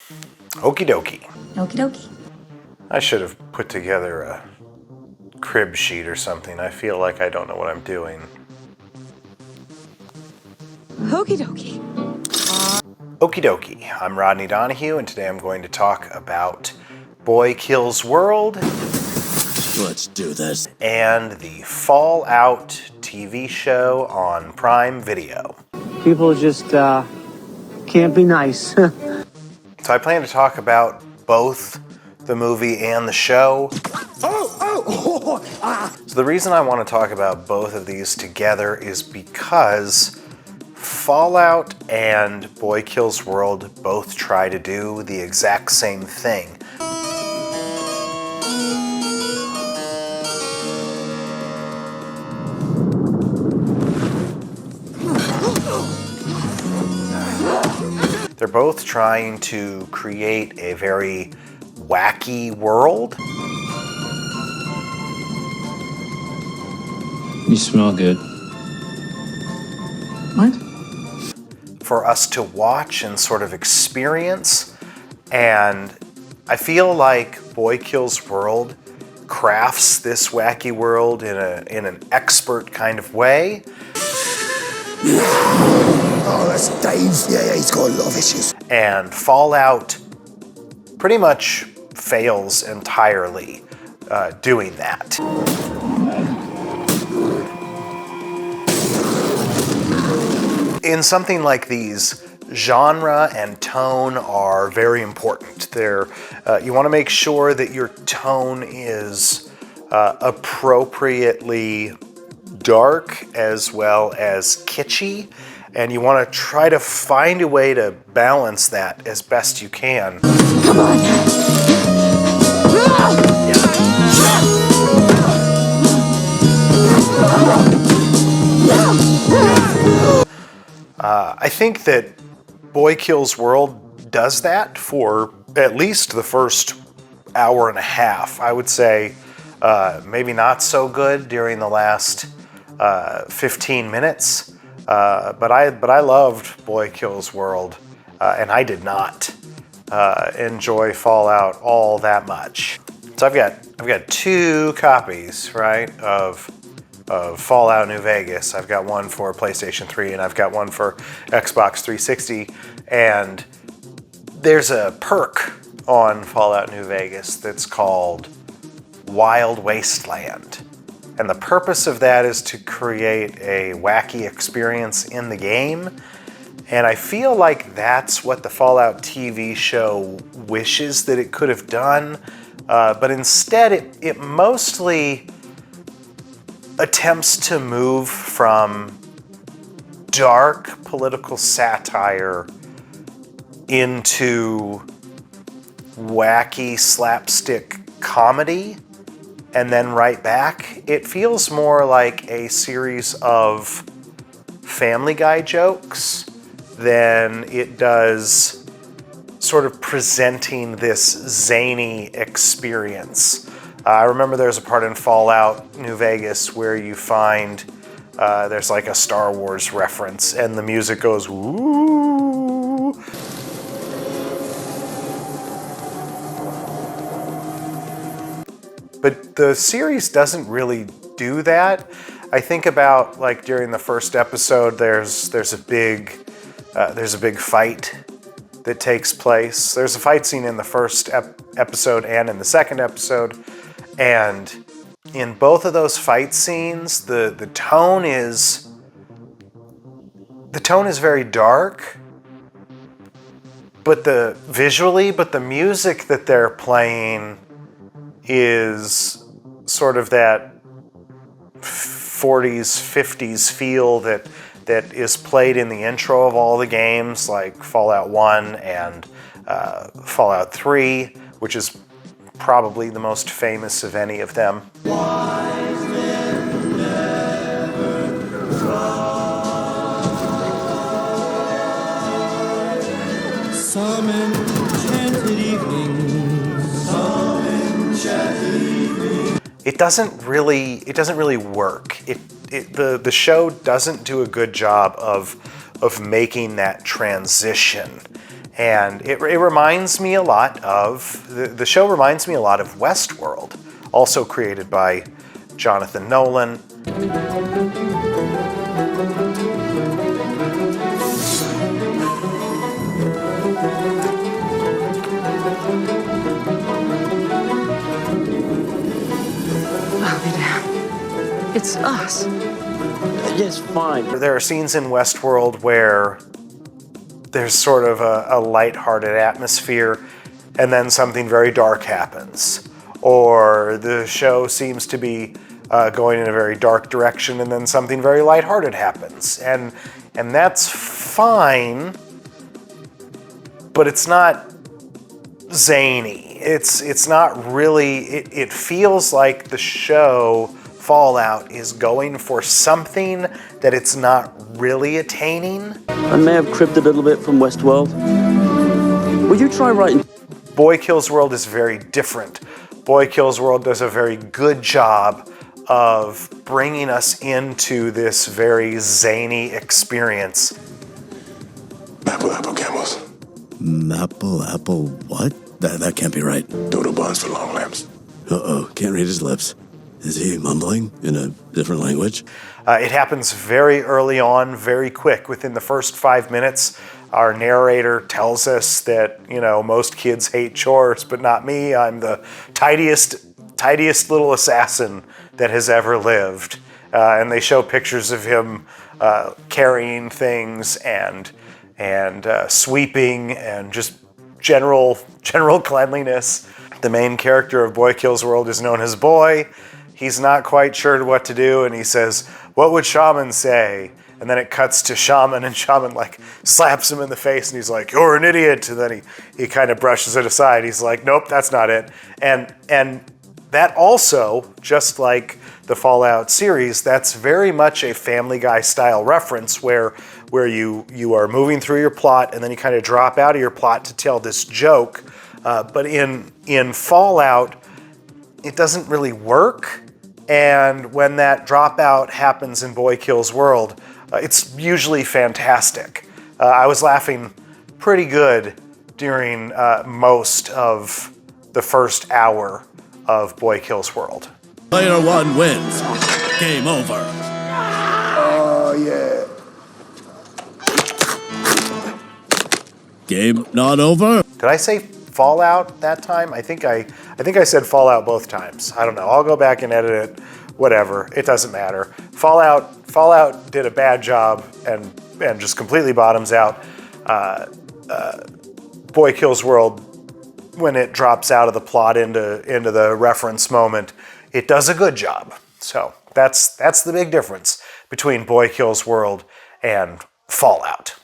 Okie dokie. Okie dokie. I should have put together a crib sheet or something. I feel like I don't know what I'm doing. Okie dokie. Okie dokie. I'm Rodney Donahue, and today I'm going to talk about Boy Kills World. Let's do this. And the Fallout TV show on Prime Video. People just can't be nice. So I plan to talk about both the movie and the show. So the reason I want to talk about both of these together is because Fallout and Boy Kills World both try to do the exact same thing. They're both trying to create a very wacky world. You smell good. What? For us to watch and sort of experience. And I feel like Boy Kills World crafts this wacky world in an expert kind of way. Oh, that's Dave. Yeah, he's got a lot of issues. And Fallout pretty much fails entirely doing that. In something like these, genre and tone are very important. You want to make sure that your tone is appropriately dark as well as kitschy, and you want to try to find a way to balance that as best you can. Come on. I think that Boy Kills World does that for at least the first hour and a half. I would say maybe not so good during the last 15 minutes. But I loved Boy Kills World, and I did not enjoy Fallout all that much. So I've got two copies, right, of Fallout New Vegas. I've got one for PlayStation 3 and I've got one for Xbox 360. And there's a perk on Fallout New Vegas that's called Wild Wasteland. And the purpose of that is to create a wacky experience in the game. And I feel like that's what the Fallout TV show wishes that it could have done. But instead, it mostly attempts to move from dark political satire into wacky slapstick comedy, and then right back. It feels more like a series of Family Guy jokes than it does sort of presenting this zany experience. I remember there's a part in Fallout New Vegas where you find there's like a Star Wars reference and the music goes woo. But the series doesn't really do that. I think about like during the first episode, there's a big fight that takes place. There's a fight scene in the first episode and in the second episode, and in both of those fight scenes, the tone is very dark, but the music that they're playing is sort of that 40s, 50s feel that is played in the intro of all the games, like Fallout 1 and Fallout 3, which is probably the most famous of any of them. Some enchanted evening, some enchanted evening. It doesn't really work. The show doesn't do a good job of making that transition. And it reminds me a lot of, the show reminds me a lot of Westworld, also created by Jonathan Nolan. I'll be damned. It's us. Yes, fine. There are scenes in Westworld where there's sort of a lighthearted atmosphere, and then something very dark happens. Or the show seems to be going in a very dark direction, and then something very lighthearted happens. And that's fine, but it's not zany. It's not really, it feels like the show Fallout is going for something that it's not really attaining. I may have cribbed a little bit from Westworld. Will you try writing? Boy Kills World is very different. Boy Kills World does a very good job of bringing us into this very zany experience. Apple camels. Apple, what? That can't be right. Dodo buns for long limbs. Uh-oh, can't read his lips. Is he mumbling in a different language? It happens very early on, very quick. Within the first 5 minutes, our narrator tells us that, you know, most kids hate chores, but not me. I'm the tidiest little assassin that has ever lived. And they show pictures of him carrying things and sweeping and just general cleanliness. The main character of Boy Kills World is known as Boy. He's not quite sure what to do, and he says, "What would Shaman say?" And then it cuts to Shaman, and Shaman like slaps him in the face, and he's like, "You're an idiot." And then he kind of brushes it aside. He's like, "Nope, that's not it." And that also, just like the Fallout series, that's very much a Family Guy style reference where you are moving through your plot and then you kind of drop out of your plot to tell this joke. But in Fallout, it doesn't really work. And when that dropout happens in Boy Kills World, it's usually fantastic. I was laughing pretty good during most of the first hour of Boy Kills World. Player one wins. Game over. Oh, yeah. Game not over? Did I say Fallout that time? I think I said Fallout both times. I don't know. I'll go back and edit it. Whatever. It doesn't matter. Fallout did a bad job and just completely bottoms out. Boy Kills World, when it drops out of the plot into the reference moment, it does a good job. So that's the big difference between Boy Kills World and Fallout.